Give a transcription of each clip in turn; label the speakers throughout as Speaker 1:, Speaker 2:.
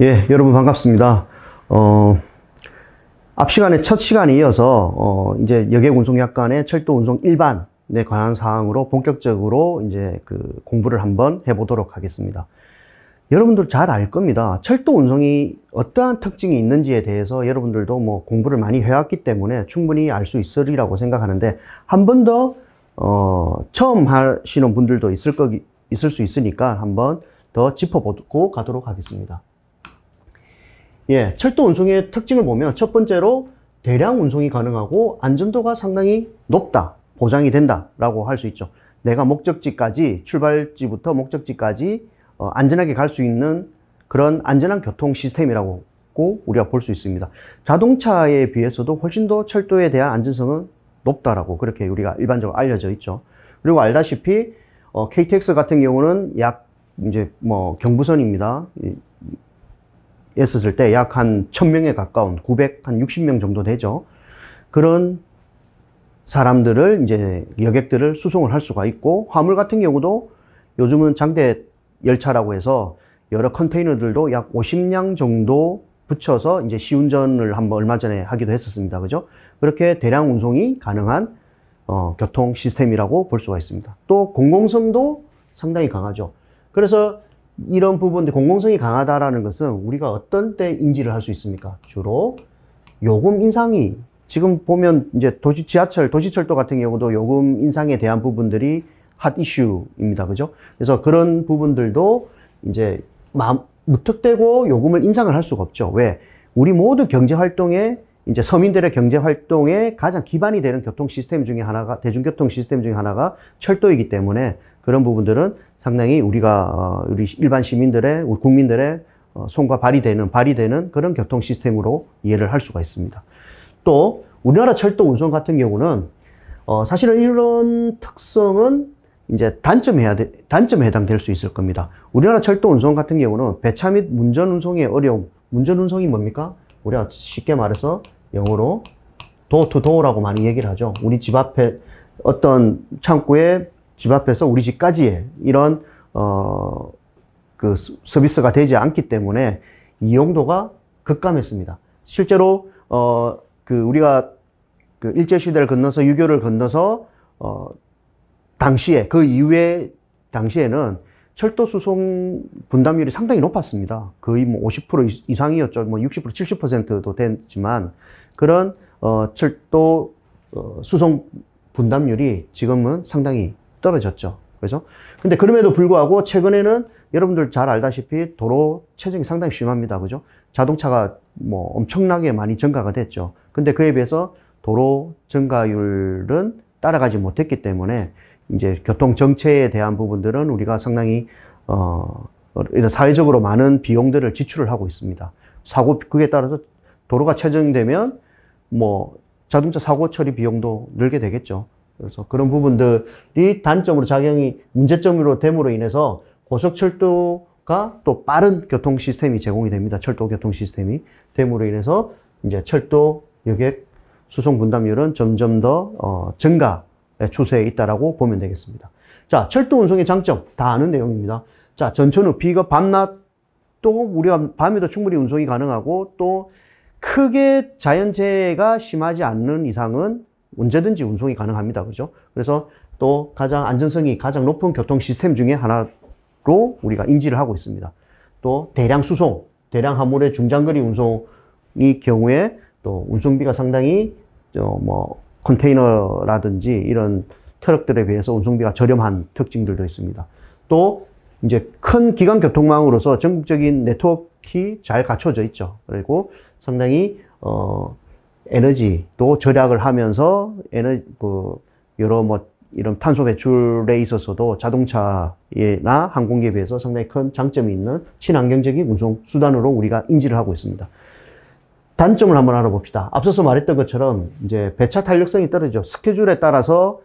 Speaker 1: 예, 여러분 반갑습니다. 앞 시간에 첫 시간에 이어서 이제 여객운송약관의 철도운송 일반에 관한 사항으로 본격적으로 이제 그 공부를 한번 해보도록 하겠습니다. 여러분들 잘 알 겁니다. 철도운송이 어떠한 특징이 있는지에 대해서 여러분들도 뭐 공부를 많이 해왔기 때문에 충분히 알 수 있으리라고 생각하는데, 한 번 더 처음 하시는 분들도 있을 수 있으니까 한번 더 짚어보고 가도록 하겠습니다. 예, 철도 운송의 특징을 보면 첫 번째로 대량 운송이 가능하고 안전도가 상당히 높다, 보장이 된다라고 할 수 있죠. 내가 목적지까지, 출발지부터 목적지까지 안전하게 갈 수 있는 그런 안전한 교통 시스템이라고 우리가 볼 수 있습니다. 자동차에 비해서도 훨씬 더 철도에 대한 안전성은 높다라고 그렇게 우리가 일반적으로 알려져 있죠. 그리고 알다시피 KTX 같은 경우는 약 이제 뭐 경부선입니다. 했었을 때 약 한 1000명에 가까운 960명 정도 되죠. 그런 사람들을 이제 여객들을 수송을 할 수가 있고, 화물 같은 경우도 요즘은 장대 열차라고 해서 여러 컨테이너들도 약 50량 정도 붙여서 이제 시운전을 한번 얼마 전에 하기도 했었습니다. 그죠? 그렇게 대량 운송이 가능한 교통 시스템이라고 볼 수가 있습니다. 또 공공성도 상당히 강하죠. 그래서 이런 부분들, 공공성이 강하다라는 것은 우리가 어떤 때 인지를 할 수 있습니까? 주로 요금 인상이, 지금 보면 이제 지하철, 도시철도 같은 경우도 요금 인상에 대한 부분들이 핫 이슈입니다. 그죠? 그래서 그런 부분들도 이제 무턱대고 요금을 인상을 할 수가 없죠. 왜? 우리 모두 경제 활동에, 이제 서민들의 경제 활동에 가장 기반이 되는 교통 시스템 중에 하나가, 대중교통 시스템 중에 하나가 철도이기 때문에 그런 부분들은 상당히 우리가 우리 일반 시민들의, 우리 국민들의 손과 발이 되는 그런 교통 시스템으로 이해를 할 수가 있습니다. 또 우리나라 철도 운송 같은 경우는 사실은 이런 특성은 이제 단점에 해당될 수 있을 겁니다. 우리나라 철도 운송 같은 경우는 배차 및 문전 운송의 어려움. 문전 운송이 뭡니까? 우리가 쉽게 말해서 영어로 door to door라고 많이 얘기를 하죠. 우리 집 앞에 어떤 창구에 집 앞에서 우리 집까지의 이런 그 서비스가 되지 않기 때문에 이용도가 급감했습니다. 실제로 우리가 그 일제시대를 건너서 유교를 건너서 당시에, 그 이후에 당시에는 철도 수송 분담률이 상당히 높았습니다. 거의 뭐 50% 이상이었죠. 뭐 60%, 70%도 됐지만 그런 철도 수송 분담률이 지금은 상당히 떨어졌죠. 그래서 근데 그럼에도 불구하고 최근에는 여러분들 잘 알다시피 도로 체증이 상당히 심합니다. 그죠? 자동차가 뭐 엄청나게 많이 증가가 됐죠. 근데 그에 비해서 도로 증가율은 따라가지 못했기 때문에 이제 교통 정체에 대한 부분들은 우리가 상당히 이런 사회적으로 많은 비용들을 지출을 하고 있습니다. 그에 따라서 도로가 체증되면 뭐 자동차 사고 처리 비용도 늘게 되겠죠. 그래서 그런 부분들이 단점으로 문제점으로 됨으로 인해서 고속철도가 또 빠른 교통 시스템이 제공이 됩니다. 철도 교통 시스템이 됨으로 인해서 이제 철도 여객 수송 분담률은 점점 더 증가의 추세에 있다라고 보면 되겠습니다. 자, 철도 운송의 장점 다 아는 내용입니다. 자, 전천후 비겁 밤낮, 또 우리가 밤에도 충분히 운송이 가능하고, 또 크게 자연재해가 심하지 않는 이상은 언제든지 운송이 가능합니다. 그죠? 그래서 또 가장 안전성이 가장 높은 교통 시스템 중에 하나로 우리가 인지를 하고 있습니다. 또 대량 수송, 대량 화물의 중장거리 운송의 경우에 또 운송비가 상당히 뭐 컨테이너라든지 이런 트럭들에 비해서 운송비가 저렴한 특징들도 있습니다. 또 이제 큰 기관 교통망으로서 전국적인 네트워크가 잘 갖춰져 있죠. 그리고 상당히 에너지도 절약을 하면서 여러 이런 탄소 배출에 있어서도 자동차나 항공기에 비해서 상당히 큰 장점이 있는 친환경적인 운송 수단으로 우리가 인지를 하고 있습니다. 단점을 한번 알아봅시다. 앞서서 말했던 것처럼 이제 배차 탄력성이 떨어지죠. 스케줄에 따라서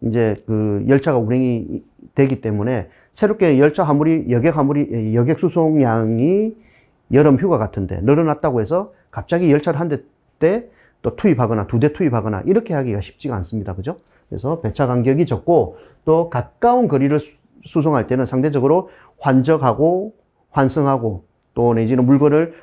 Speaker 1: 이제 그 열차가 운행이 되기 때문에 새롭게 여객 수송량이 여름 휴가 같은데 늘어났다고 해서 갑자기 열차를 한 대 또 투입하거나 2대 투입하거나 이렇게 하기가 쉽지가 않습니다. 그죠? 그래서 배차 간격이 적고, 또 가까운 거리를 수송할 때는 상대적으로 환적하고 환승하고 또 내지는 물건을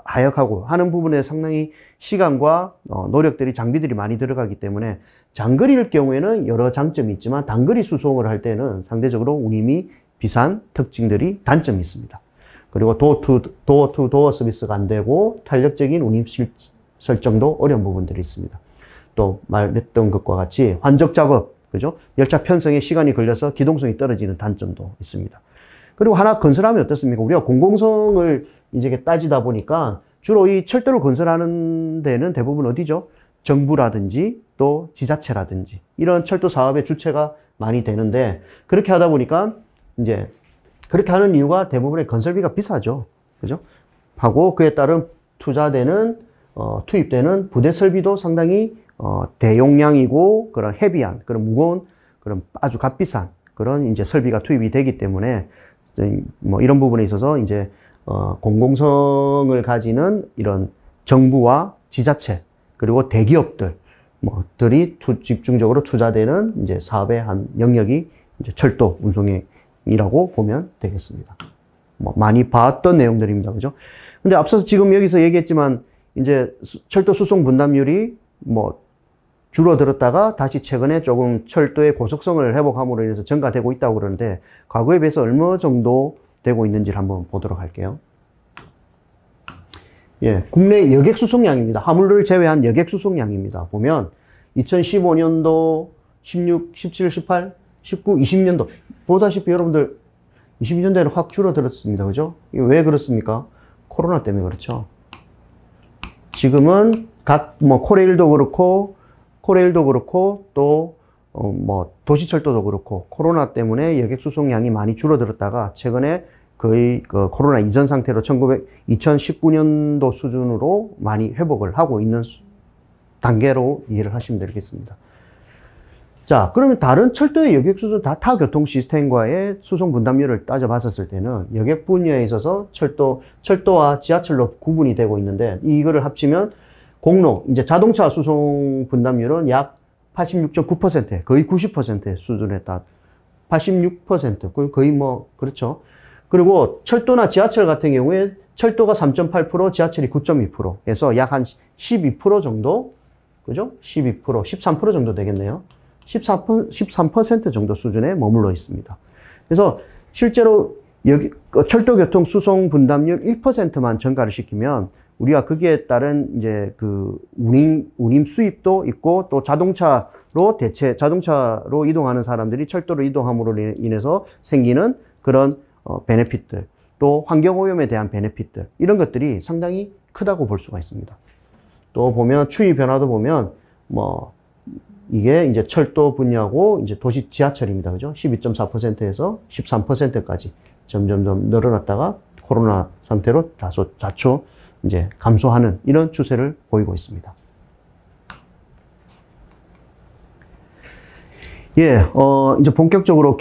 Speaker 1: 하역하고 하는 부분에 상당히 시간과 노력들이, 장비들이 많이 들어가기 때문에 장거리일 경우에는 여러 장점이 있지만 단거리 수송을 할 때는 상대적으로 운임이 비싼 특징들이, 단점이 있습니다. 그리고 도어 투 도어 서비스가 안 되고 탄력적인 운임 설정도 어려운 부분들이 있습니다. 또 말했던 것과 같이 환적 작업, 그죠? 열차 편성에 시간이 걸려서 기동성이 떨어지는 단점도 있습니다. 그리고 하나 건설하면 어떻습니까? 우리가 공공성을 이제 따지다 보니까 주로 이 철도를 건설하는 데는 대부분 어디죠? 정부라든지 또 지자체라든지 이런 철도 사업의 주체가 많이 되는데, 그렇게 하다 보니까 이제 그렇게 하는 이유가 대부분의 건설비가 비싸죠. 그죠? 하고 그에 따른 투입되는 부대 설비도 상당히 대용량이고 그런 헤비한, 그런 무거운, 그런 아주 값비싼 그런 이제 설비가 투입이 되기 때문에 뭐 이런 부분에 있어서 이제 공공성을 가지는 이런 정부와 지자체 그리고 대기업들 뭐들이 집중적으로 투자되는 이제 사업의 한 영역이 이제 철도 운송이라고 보면 되겠습니다. 뭐 많이 봤던 내용들입니다. 그죠? 근데 앞서서 지금 여기서 얘기했지만 이제 철도 수송 분담률이 뭐 줄어들었다가 다시 최근에 조금 철도의 고속성을 회복함으로 인해서 증가되고 있다고 그러는데, 과거에 비해서 얼마 정도 되고 있는지를 한번 보도록 할게요. 예, 국내 여객 수송량입니다. 화물을 제외한 여객 수송량입니다. 보면 2015년도, 16, 17, 18, 19, 20년도 보다시피 여러분들 20년대는 확 줄어들었습니다. 그죠? 이게 왜 그렇습니까? 코로나 때문에 그렇죠. 지금은 코레일도 그렇고 또 도시철도도 그렇고 코로나 때문에 여객 수송량이 많이 줄어들었다가 최근에 거의 그 코로나 이전 상태로 2019년도 수준으로 많이 회복을 하고 있는 단계로 이해를 하시면 되겠습니다. 자, 그러면 다른 철도의 여객 수송 타 교통 시스템과의 수송 분담률을 따져봤었을 때는 여객 분야에 있어서 철도와 지하철로 구분이 되고 있는데, 이거를 합치면 공로, 이제 자동차 수송 분담률은 약 86.9%, 거의 90% 수준에 86%, 거의 그렇죠. 그리고 철도나 지하철 같은 경우에 철도가 3.8%, 지하철이 9.2% 해서 약 한 12% 정도, 그죠? 12%, 13% 정도 되겠네요. 13% 정도 수준에 머물러 있습니다. 그래서 실제로 철도 교통 수송 분담률 1%만 증가를 시키면 우리가 거기에 따른 이제 그 운임 수입도 있고, 또 자동차로 이동하는 사람들이 철도로 이동함으로 인해서 생기는 그런 베네핏들, 또 환경오염에 대한 베네핏들, 이런 것들이 상당히 크다고 볼 수가 있습니다. 또 보면 추이 변화도 보면 이게 이제 철도 분야고 이제 도시 지하철입니다. 그죠? 12.4%에서 13%까지 점점 늘어났다가 코로나 상태로 다소 이제 감소하는 이런 추세를 보이고 있습니다. 예, 이제 본격적으로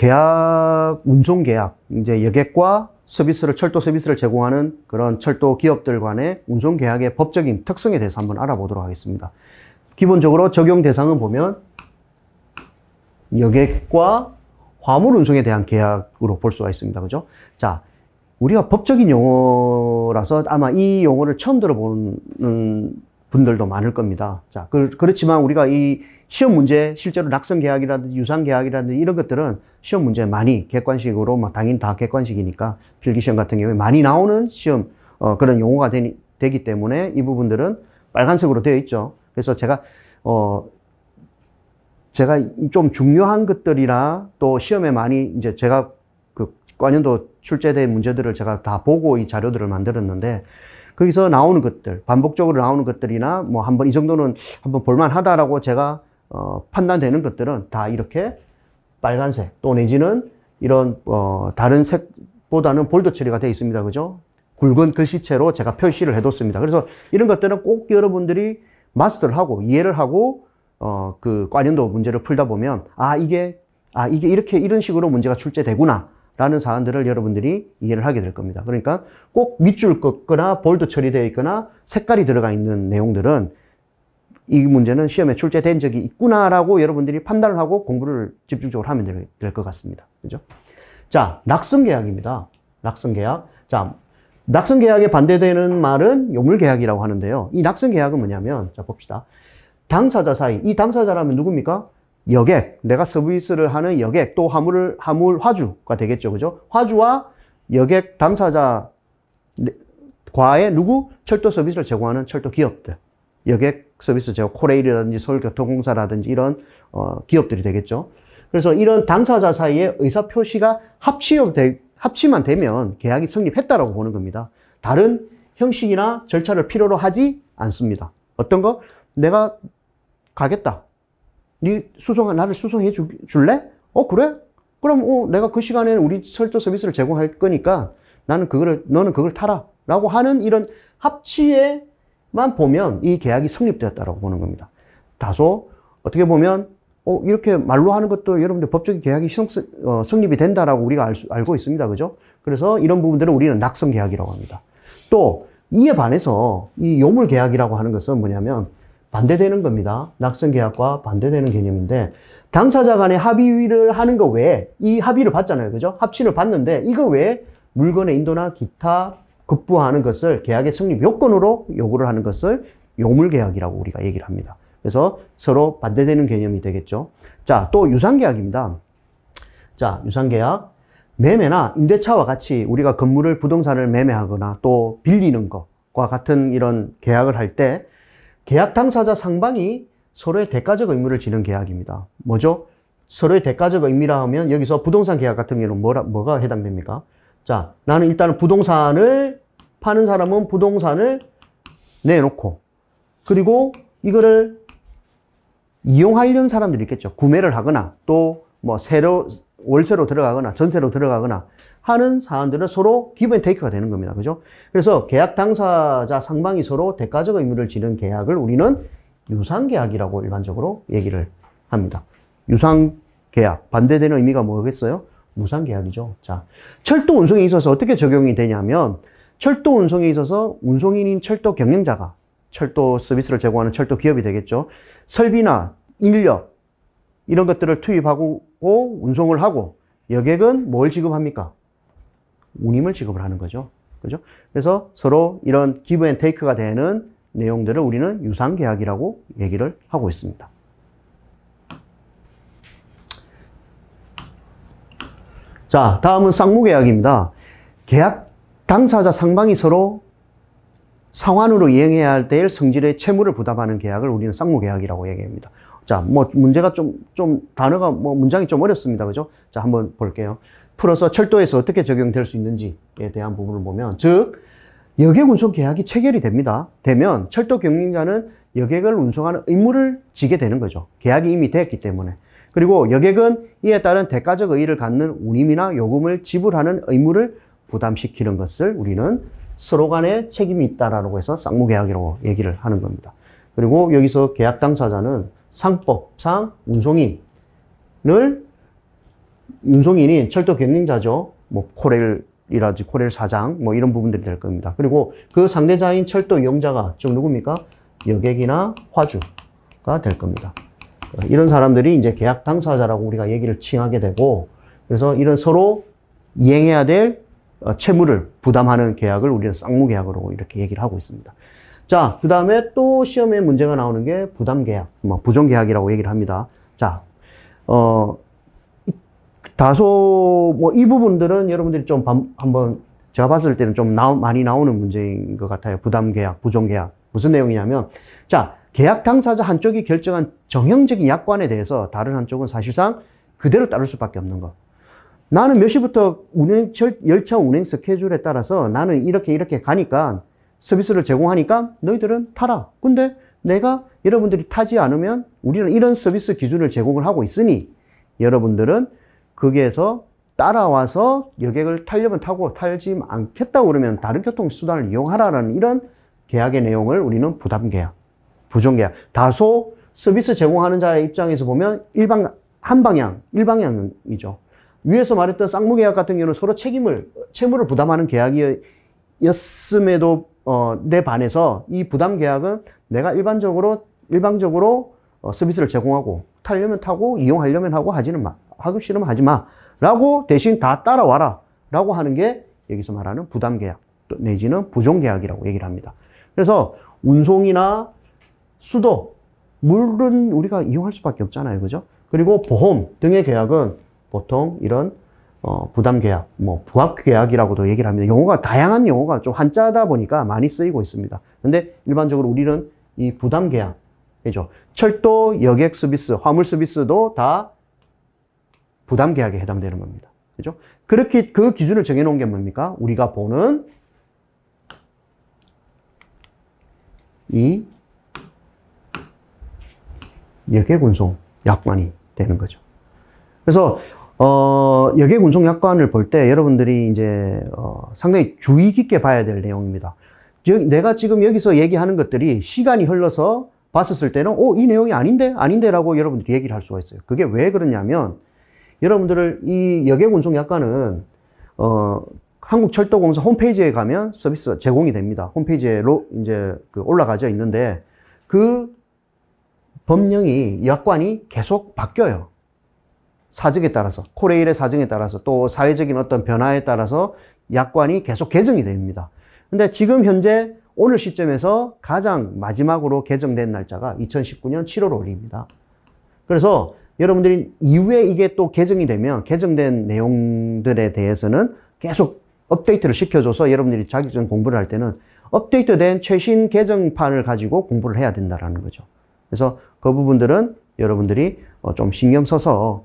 Speaker 1: 운송 계약, 이제 여객과 철도 서비스를 제공하는 그런 철도 기업들 간의 운송 계약의 법적인 특성에 대해서 한번 알아보도록 하겠습니다. 기본적으로 적용 대상은 보면 여객과 화물 운송에 대한 계약으로 볼 수가 있습니다. 그죠? 자, 우리가 법적인 용어라서 아마 이 용어를 처음 들어보는 분들도 많을 겁니다. 자, 그렇지만 우리가 이 시험 문제, 실제로 낙선 계약이라든지 유상 계약이라든지 이런 것들은 시험 문제 많이 객관식으로, 당연히 다 객관식이니까 필기시험 같은 경우에 많이 나오는 시험, 그런 용어가 되기 때문에 이 부분들은 빨간색으로 되어 있죠. 그래서 제가 좀 중요한 것들이라 또 시험에 많이 이제 제가 그 관연도 출제된 문제들을 제가 다 보고 이 자료들을 만들었는데, 거기서 나오는 것들, 반복적으로 나오는 것들이나 한번 이 정도는 한번 볼만하다라고 제가 판단되는 것들은 다 이렇게 빨간색 또 내지는 이런 다른 색보다는 볼드 처리가 되어 있습니다. 그죠? 굵은 글씨체로 제가 표시를 해뒀습니다. 그래서 이런 것들은 꼭 여러분들이 마스터를 하고 이해를 하고 그 관연도 문제를 풀다 보면 이게 이렇게 이런 식으로 문제가 출제되구나 라는 사안들을 여러분들이 이해를 하게 될 겁니다. 그러니까 꼭 밑줄 긋거나 볼드 처리되어 있거나 색깔이 들어가 있는 내용들은 이 문제는 시험에 출제된 적이 있구나라고 여러분들이 판단을 하고 공부를 집중적으로 하면 될 것 같습니다. 그죠? 자, 낙선 계약입니다. 낙선 계약. 자, 낙선계약에 반대되는 말은 요물계약이라고 하는데요. 이 낙선계약은 뭐냐면, 자, 봅시다. 당사자 사이, 이 당사자라면 누굽니까? 여객, 내가 서비스를 하는 여객, 또 화물, 화주가 되겠죠. 그죠? 화주와 여객 당사자 과의 누구? 철도 서비스를 제공하는 철도 기업들. 여객 서비스 제공, 코레일이라든지 서울교통공사라든지 이런 기업들이 되겠죠. 그래서 이런 당사자 사이의 의사표시가 합치만 되면 계약이 성립했다라고 보는 겁니다. 다른 형식이나 절차를 필요로 하지 않습니다. 어떤 거? 내가 가겠다. 나를 수송해 줄래? 그래? 그럼 내가 그 시간에 우리 철도 서비스를 제공할 거니까 너는 그걸 타라. 라고 하는 이런 합치에만 보면 이 계약이 성립되었다라고 보는 겁니다. 다소 어떻게 보면 이렇게 말로 하는 것도 여러분들 법적인 계약이 성립이 된다라고 우리가 알고 있습니다. 그죠? 그래서 이런 부분들은 우리는 낙선 계약이라고 합니다. 또 이에 반해서 이 요물 계약이라고 하는 것은 뭐냐면 반대되는 겁니다. 낙선 계약과 반대되는 개념인데 당사자 간의 합의를 하는 거 외에 이 합의를 받잖아요. 그죠? 합치를 받는데 이거 외에 물건의 인도나 기타 급부하는 것을 계약의 성립 요건으로 요구를 하는 것을 요물 계약이라고 우리가 얘기를 합니다. 그래서 서로 반대되는 개념이 되겠죠. 자, 또 유상계약입니다. 자, 유상계약. 매매나 임대차와 같이 우리가 건물을, 부동산을 매매하거나 또 빌리는 것과 같은 이런 계약을 할 때 계약 당사자 상방이 서로의 대가적 의무를 지는 계약입니다. 뭐죠? 서로의 대가적 의미라 하면 여기서 부동산 계약 같은 경우는 뭐가 해당됩니까? 자, 나는 일단은 부동산을 파는 사람은 부동산을 내놓고 그리고 이거를 이용하려는 사람들이 있겠죠. 구매를 하거나 또 뭐 월세로 들어가거나 전세로 들어가거나 하는 사람들은 서로 기브 앤 테이크가 되는 겁니다. 그죠? 그래서 계약 당사자 상방이 서로 대가적 의무를 지는 계약을 우리는 유상계약이라고 일반적으로 얘기를 합니다. 유상계약, 반대되는 의미가 뭐겠어요? 무상계약이죠. 자, 철도 운송에 있어서 어떻게 적용이 되냐면 철도 운송에 있어서 운송인인 철도 경영자가 철도 서비스를 제공하는 철도 기업이 되겠죠. 설비나 인력 이런 것들을 투입하고 운송을 하고 여객은 뭘 지급합니까? 운임을 지급을 하는 거죠. 그죠? 그래서 서로 이런 기브 앤 테이크가 되는 내용들을 우리는 유상계약이라고 얘기를 하고 있습니다. 자, 다음은 쌍무계약입니다. 계약 당사자 상방이 서로 상환으로 이행해야 할 때의 성질의 채무를 부담하는 계약을 우리는 쌍무계약이라고 얘기합니다. 자, 문제가 단어가 문장이 좀 어렵습니다. 그죠? 자, 한번 볼게요. 풀어서 철도에서 어떻게 적용될 수 있는지에 대한 부분을 보면, 즉, 여객 운송 계약이 체결이 되면 철도 경영자는 여객을 운송하는 의무를 지게 되는 거죠. 계약이 이미 됐기 때문에. 그리고 여객은 이에 따른 대가적 의의를 갖는 운임이나 요금을 지불하는 의무를 부담시키는 것을 우리는 서로 간에 책임이 있다라고 해서 쌍무계약이라고 얘기를 하는 겁니다. 그리고 여기서 계약 당사자는 상법상 운송인인 철도 경영자죠. 코레일이라든지 코레일 사장 이런 부분들이 될 겁니다. 그리고 그 상대자인 철도 이용자가 즉 누굽니까? 여객이나 화주가 될 겁니다. 이런 사람들이 이제 계약 당사자라고 우리가 얘기를 칭하게 되고, 그래서 이런 서로 이행해야 될 채무를 부담하는 계약을 우리는 쌍무계약으로 이렇게 얘기를 하고 있습니다. 자, 그 다음에 또 시험에 문제가 나오는 게 부담계약, 부정계약이라고 얘기를 합니다. 자, 다소 이 부분들은 여러분들이 좀 한번 제가 봤을 때는 좀 많이 나오는 문제인 것 같아요. 부담계약, 부정계약. 무슨 내용이냐면, 자, 계약 당사자 한쪽이 결정한 정형적인 약관에 대해서 다른 한쪽은 사실상 그대로 따를 수밖에 없는 것. 나는 몇 시부터 열차 운행 스케줄에 따라서 나는 이렇게 가니까 서비스를 제공하니까 너희들은 타라. 근데 내가 여러분들이 타지 않으면 우리는 이런 서비스 기준을 제공을 하고 있으니 여러분들은 거기에서 따라와서 여객을 타려면 타고 타지 않겠다고 그러면 다른 교통수단을 이용하라는 이런 계약의 내용을 우리는 부담계약, 부정계약. 다소 서비스 제공하는 자의 입장에서 보면 일방향이죠. 위에서 말했던 쌍무계약 같은 경우는 서로 채무를 부담하는 계약이었음에도 내 반해서 이 부담계약은 내가 일방적으로 서비스를 제공하고 타려면 타고 이용하려면 하고 하기 싫으면 하지 마 라고 대신 다 따라와라 라고 하는 게 여기서 말하는 부담계약, 내지는 부종계약이라고 얘기를 합니다. 그래서 운송이나 수도, 물은 우리가 이용할 수밖에 없잖아요. 그죠? 그리고 보험 등의 계약은 보통 이런 부담계약, 뭐 부합계약이라고도 얘기를 합니다. 용어가 다양한 용어가 좀 한자다 보니까 많이 쓰이고 있습니다. 근데 일반적으로 우리는 이 부담계약이죠. 철도, 여객 서비스, 화물 서비스도 다 부담계약에 해당되는 겁니다. 그죠? 그렇게 그 기준을 정해놓은 게 뭡니까? 우리가 보는 이 여객운송 약관이 되는 거죠. 그래서 여객운송 약관을 볼 때 여러분들이 이제 상당히 주의 깊게 봐야 될 내용입니다. 내가 지금 여기서 얘기하는 것들이 시간이 흘러서 봤었을 때는 이 내용이 아닌데 라고 여러분들이 얘기를 할 수가 있어요. 그게 왜 그러냐면 여러분들을 이 여객운송 약관은 한국철도공사 홈페이지에 가면 서비스 제공이 됩니다. 홈페이지에 이제 올라가져 있는데 그 법령이 약관이 계속 바뀌어요. 사정에 따라서, 코레일의 사정에 따라서, 또 사회적인 어떤 변화에 따라서 약관이 계속 개정이 됩니다. 근데 지금 현재 오늘 시점에서 가장 마지막으로 개정된 날짜가 2019년 7월 5일입니다. 그래서 여러분들이 이후에 이게 또 개정이 되면 개정된 내용들에 대해서는 계속 업데이트를 시켜줘서 여러분들이 자격증 공부를 할 때는 업데이트된 최신 개정판을 가지고 공부를 해야 된다는 거죠. 그래서 그 부분들은 여러분들이 좀 신경 써서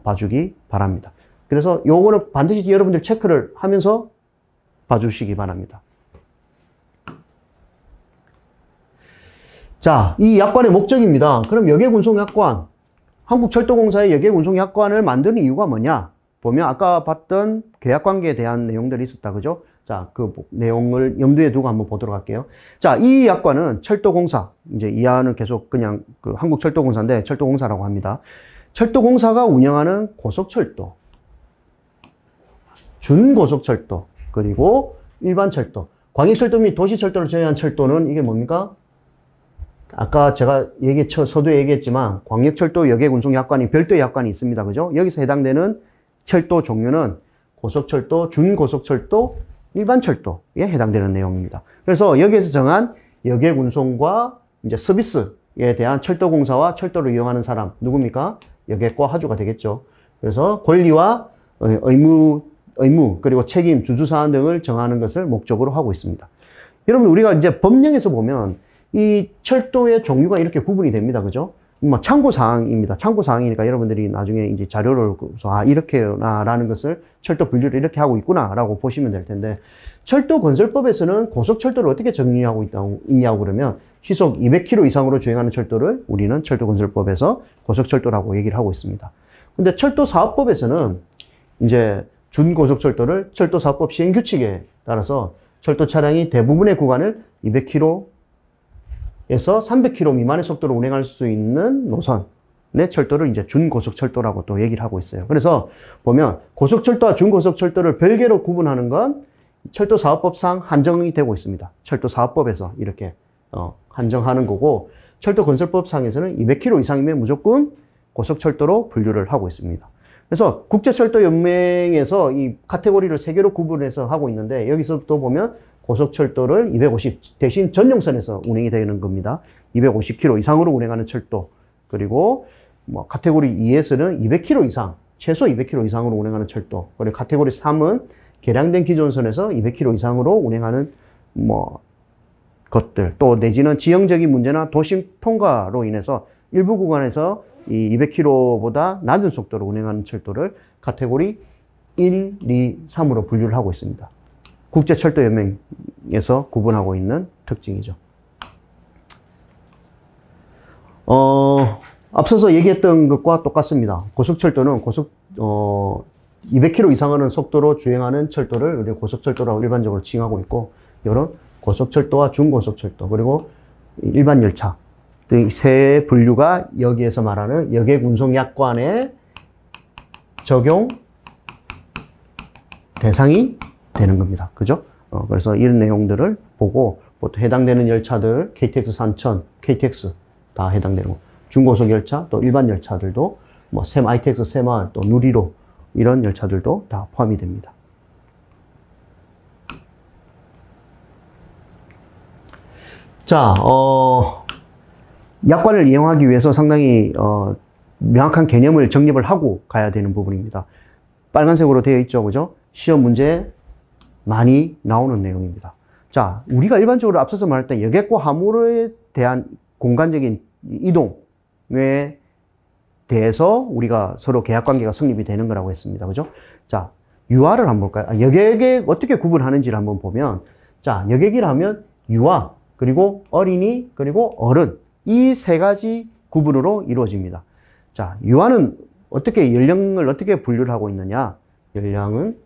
Speaker 1: 봐주기 바랍니다. 그래서 요거는 반드시 여러분들 체크를 하면서 봐주시기 바랍니다. 자, 이 약관의 목적입니다. 그럼 여객운송약관, 한국철도공사의 여객운송약관을 만드는 이유가 뭐냐? 보면 아까 봤던 계약관계에 대한 내용들이 있었다, 그죠? 자, 그 내용을 염두에 두고 한번 보도록 할게요. 자, 이 약관은 철도공사, 이제 이하는 계속 그냥 그 한국철도공사인데 철도공사라고 합니다. 철도공사가 운영하는 고속철도, 준고속철도, 그리고 일반철도, 광역철도 및 도시철도를 제외한 철도는 이게 뭡니까? 아까 제가 서두에 얘기했지만 광역철도 여객운송약관이 별도의 약관이 있습니다. 그죠? 여기서 해당되는 철도 종류는 고속철도, 준고속철도, 일반철도에 해당되는 내용입니다. 그래서 여기에서 정한 여객운송과 이제 서비스에 대한 철도공사와 철도를 이용하는 사람 누굽니까? 여객과 하주가 되겠죠. 그래서 권리와 의무 그리고 책임, 주주사안 등을 정하는 것을 목적으로 하고 있습니다. 여러분 우리가 이제 법령에서 보면 이 철도의 종류가 이렇게 구분이 됩니다. 그죠? 뭐 참고사항입니다. 참고사항이니까 여러분들이 나중에 이제 자료를 보고서 이렇게나라는 것을 철도 분류를 이렇게 하고 있구나라고 보시면 될 텐데 철도건설법에서는 고속철도를 어떻게 정리하고 있냐고 그러면 시속 200km 이상으로 주행하는 철도를 우리는 철도건설법에서 고속철도라고 얘기를 하고 있습니다. 근데 철도사업법에서는 이제 준고속철도를 철도사업법 시행규칙에 따라서 철도 차량이 대부분의 구간을 200km에서 300km 미만의 속도로 운행할 수 있는 노선의 철도를 이제 준고속철도라고 또 얘기를 하고 있어요. 그래서 보면 고속철도와 준고속철도를 별개로 구분하는 건 철도사업법상 한정이 되고 있습니다. 철도사업법에서 이렇게 한정하는 거고 철도건설법상에서는 200km 이상이면 무조건 고속철도로 분류를 하고 있습니다. 그래서 국제철도연맹에서 이 카테고리를 3개로 구분해서 하고 있는데 여기서 또 보면 고속철도를 250 대신 전용선에서 운행이 되는 겁니다. 250km 이상으로 운행하는 철도 그리고 뭐 카테고리 2에서는 200km 이상 최소 200km 이상으로 운행하는 철도 그리고 카테고리 3은 개량된 기존선에서 200km 이상으로 운행하는 뭐 것들 또 내지는 지형적인 문제나 도심 통과로 인해서 일부 구간에서 이 200km보다 낮은 속도로 운행하는 철도를 카테고리 1, 2, 3으로 분류를 하고 있습니다. 국제철도연맹에서 구분하고 있는 특징이죠. 앞서서 얘기했던 것과 똑같습니다. 고속철도는 200km 이상의 속도로 주행하는 철도를 우리 고속철도라고 일반적으로 칭하고 있고, 이런 고속철도와 준고속철도, 그리고 일반 열차 등 세 분류가 여기에서 말하는 여객운송약관의 적용 대상이 되는 겁니다. 그죠? 그래서 이런 내용들을 보고 보통 해당되는 열차들, KTX 산천, KTX 다 해당되는 거. 중고속 열차, 또 일반 열차들도 뭐 ITX 새마을, 또 누리로 이런 열차들도 다 포함이 됩니다. 자, 약관을 이용하기 위해서 상당히 명확한 개념을 정립을 하고 가야 되는 부분입니다. 빨간색으로 되어 있죠, 그죠? 시험 문제에 많이 나오는 내용입니다. 자, 우리가 일반적으로 앞서서 말했던 여객과 화물에 대한 공간적인 이동에 대해서 우리가 서로 계약관계가 성립이 되는 거라고 했습니다. 그죠? 자, 유아를 한번 볼까요? 여객에 어떻게 구분하는지를 한번 보면, 자, 여객이라면 유아, 그리고 어린이, 그리고 어른. 이 세 가지 구분으로 이루어집니다. 자, 유아는 연령을 어떻게 분류를 하고 있느냐? 유아는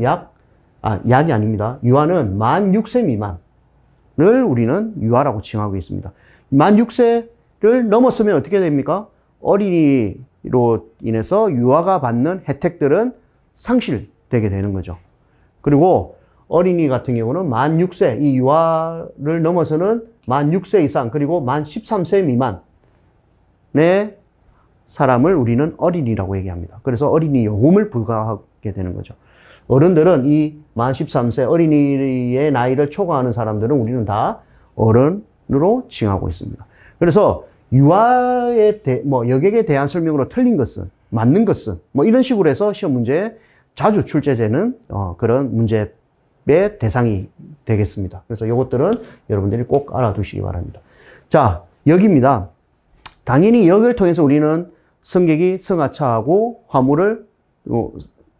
Speaker 1: 약이 아닙니다. 유아는 만 6세 미만을 우리는 유아라고 칭하고 있습니다. 만 6세를 넘었으면 어떻게 됩니까? 어린이로 인해서 유아가 받는 혜택들은 상실되게 되는 거죠. 그리고 어린이 같은 경우는 만 6세, 이 유아를 넘어서는 만 6세 이상, 그리고 만 13세 미만의 사람을 우리는 어린이라고 얘기합니다. 그래서 어린이 요금을 부과하게 되는 거죠. 어른들은 이 만 13세 어린이의 나이를 초과하는 사람들은 우리는 다 어른으로 칭하고 있습니다. 그래서 여객에 대한 설명으로 틀린 것은, 맞는 것은, 이런 식으로 해서 시험 문제에 자주 출제되는 그런 문제의 대상이 되겠습니다. 그래서 이것들은 여러분들이 꼭 알아두시기 바랍니다. 자, 역입니다. 당연히 역을 통해서 우리는 승객이 승하차하고 화물을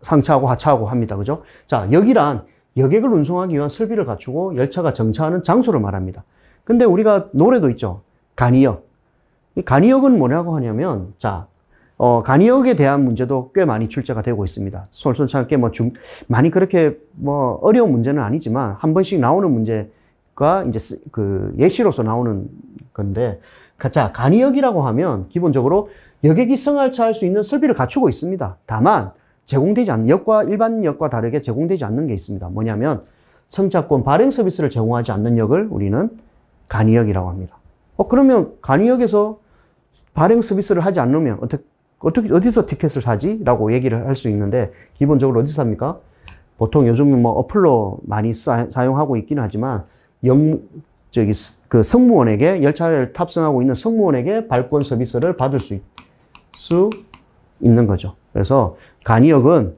Speaker 1: 상차하고 하차하고 합니다. 그죠? 자, 역이란 여객을 운송하기 위한 설비를 갖추고 열차가 정차하는 장소를 말합니다. 근데 우리가 노래도 있죠. 간이역. 이 간이역은 뭐라고 하냐면, 자, 간이역에 대한 문제도 꽤 많이 출제가 되고 있습니다. 솔솔찮게 많이 그렇게 어려운 문제는 아니지만 한 번씩 나오는 문제가 이제 예시로서 나오는 건데, 자, 간이역이라고 하면 기본적으로 여객이 승하차할 수 있는 설비를 갖추고 있습니다. 다만 제공되지 않는 일반 역과 다르게 제공되지 않는 게 있습니다. 뭐냐면 승차권 발행 서비스를 제공하지 않는 역을 우리는 간이역이라고 합니다. 그러면 간이역에서 발행 서비스를 하지 않으면 어디서 티켓을 사지? 라고 얘기를 할 수 있는데, 기본적으로 어디서 삽니까? 보통 요즘은 어플로 많이 사용하고 있기는 하지만 승무원에게, 열차를 탑승하고 있는 승무원에게 발권 서비스를 받을 수 있는 거죠. 그래서 간이역은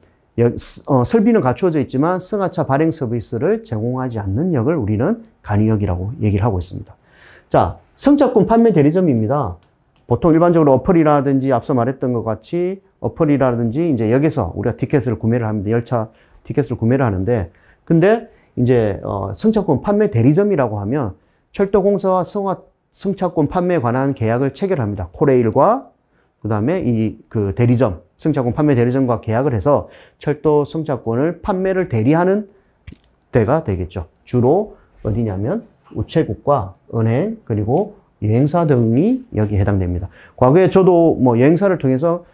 Speaker 1: 설비는 갖추어져 있지만 승하차 발행 서비스를 제공하지 않는 역을 우리는 간이역이라고 얘기를 하고 있습니다. 자, 승차권 판매 대리점입니다. 보통 일반적으로 어플이라든지 앞서 말했던 것 같이 어플이라든지 이제 역에서 우리가 티켓을 구매를 합니다. 열차 티켓을 구매를 하는데, 근데 이제 승차권 판매 대리점이라고 하면 철도공사와 승차권 판매에 관한 계약을 체결합니다. 코레일과 그다음에 대리점, 승차권 판매 대리점과 계약을 해서 철도 승차권을 판매를 대리하는 데가 되겠죠. 주로 어디냐면 우체국과 은행, 그리고 여행사 등이 여기에 해당됩니다. 과거에 저도 여행사를 통해서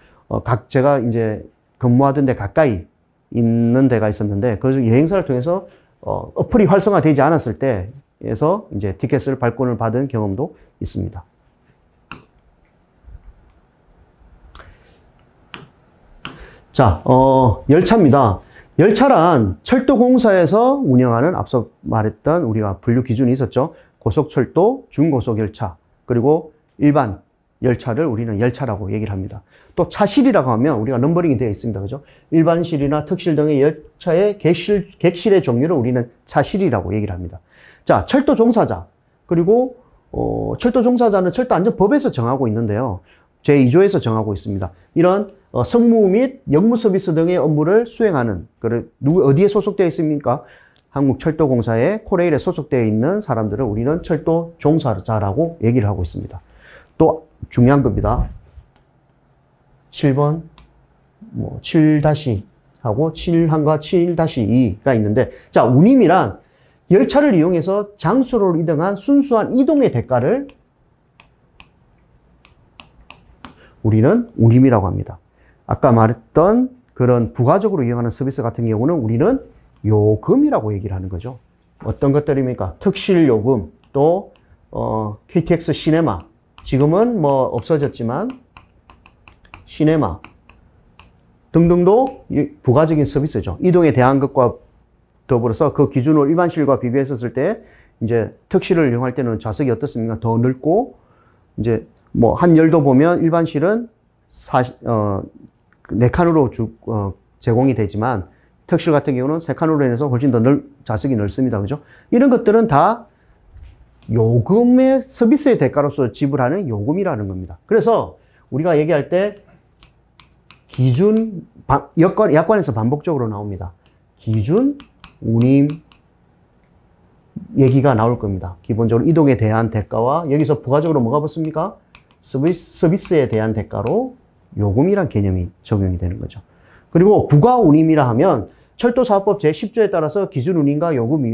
Speaker 1: 제가 이제 근무하던 데 가까이 있는 데가 있었는데, 그 여행사를 통해서 어플이 활성화되지 않았을 때에서 이제 티켓을 발권을 받은 경험도 있습니다. 자, 열차입니다. 열차란 철도공사에서 운영하는, 앞서 말했던 우리가 분류 기준이 있었죠. 고속철도, 중고속열차, 그리고 일반 열차를 우리는 열차라고 얘기를 합니다. 또 차실이라고 하면 우리가 넘버링이 되어 있습니다. 그죠? 일반실이나 특실 등의 열차의 객실의 종류를 우리는 차실이라고 얘기를 합니다. 자, 철도 종사자. 그리고 철도 종사자는 철도안전법에서 정하고 있는데요. 제2조에서 정하고 있습니다. 이런 승무 및 역무 서비스 등의 업무를 수행하는, 어디에 소속되어 있습니까? 한국철도공사의 코레일에 소속되어 있는 사람들을 우리는 철도 종사자라고 얘기를 하고 있습니다. 또 중요한 겁니다. 7번 7-하고 7항과 7-2가 있는데, 자, 운임이란 열차를 이용해서 장소로 이동한 순수한 이동의 대가를 우리는 운임이라고 합니다. 아까 말했던 그런 부가적으로 이용하는 서비스 같은 경우는 우리는 요금이라고 얘기를 하는 거죠. 어떤 것들입니까? 특실요금, 또 KTX 시네마, 지금은 없어졌지만 시네마 등등도 부가적인 서비스죠. 이동에 대한 것과 더불어서 그 기준으로 일반실과 비교했었을 때 이제 특실을 이용할 때는 좌석이 어떻습니까? 더 넓고, 이제 뭐 한 열도 보면 일반실은 4칸으로 제공이 되지만 특실 같은 경우는 3칸으로 인해서 훨씬 더 좌석이 넓습니다. 그죠? 이런 것들은 다 요금의 서비스의 대가로서 지불하는 요금이라는 겁니다. 그래서 우리가 얘기할 때 기준, 약관에서 반복적으로 나옵니다. 기준, 운임, 얘기가 나올 겁니다. 기본적으로 이동에 대한 대가와 여기서 부가적으로 뭐가 붙습니까? 서비스에 대한 대가로 요금이란 개념이 적용이 되는 거죠. 그리고 부가운임이라 하면 철도사업법 제10조에 따라서 기준운임과 요금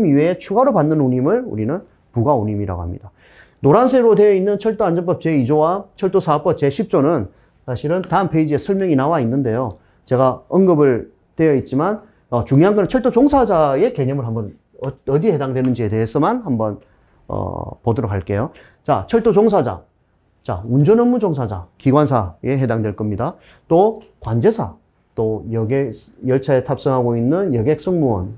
Speaker 1: 이외에 추가로 받는 운임을 우리는 부가운임이라고 합니다. 노란색으로 되어 있는 철도안전법 제2조와 철도사업법 제10조는 사실은 다음 페이지에 설명이 나와 있는데요. 제가 언급을 되어 있지만 중요한 건 철도 종사자의 개념을 한번 어디에 해당되는지에 대해서만 한번 보도록 할게요. 자, 철도 종사자. 자, 운전 업무 종사자, 기관사에 해당될 겁니다. 또 관제사, 또 열차에 탑승하고 있는 여객 승무원,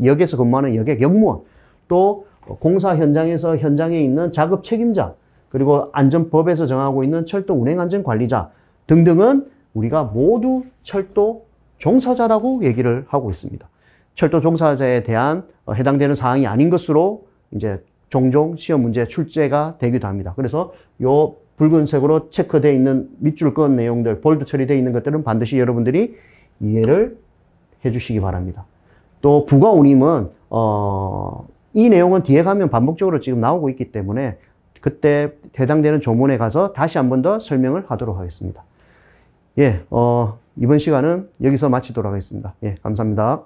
Speaker 1: 역에서 근무하는 여객 역무원, 또 공사 현장에서 현장에 있는 작업 책임자, 그리고 안전법에서 정하고 있는 철도 운행안전관리자 등등은 우리가 모두 철도 종사자라고 얘기를 하고 있습니다. 철도 종사자에 대한 해당되는 사항이 아닌 것으로 이제 종종 시험 문제 출제가 되기도 합니다. 그래서 요 붉은색으로 체크되어 있는 밑줄 그은 내용들, 볼드 처리되어 있는 것들은 반드시 여러분들이 이해를 해주시기 바랍니다. 또 부가운임은 이 내용은 뒤에 가면 반복적으로 지금 나오고 있기 때문에 그때 해당되는 조문에 가서 다시 한 번 더 설명을 하도록 하겠습니다. 예, 이번 시간은 여기서 마치도록 하겠습니다. 예, 감사합니다.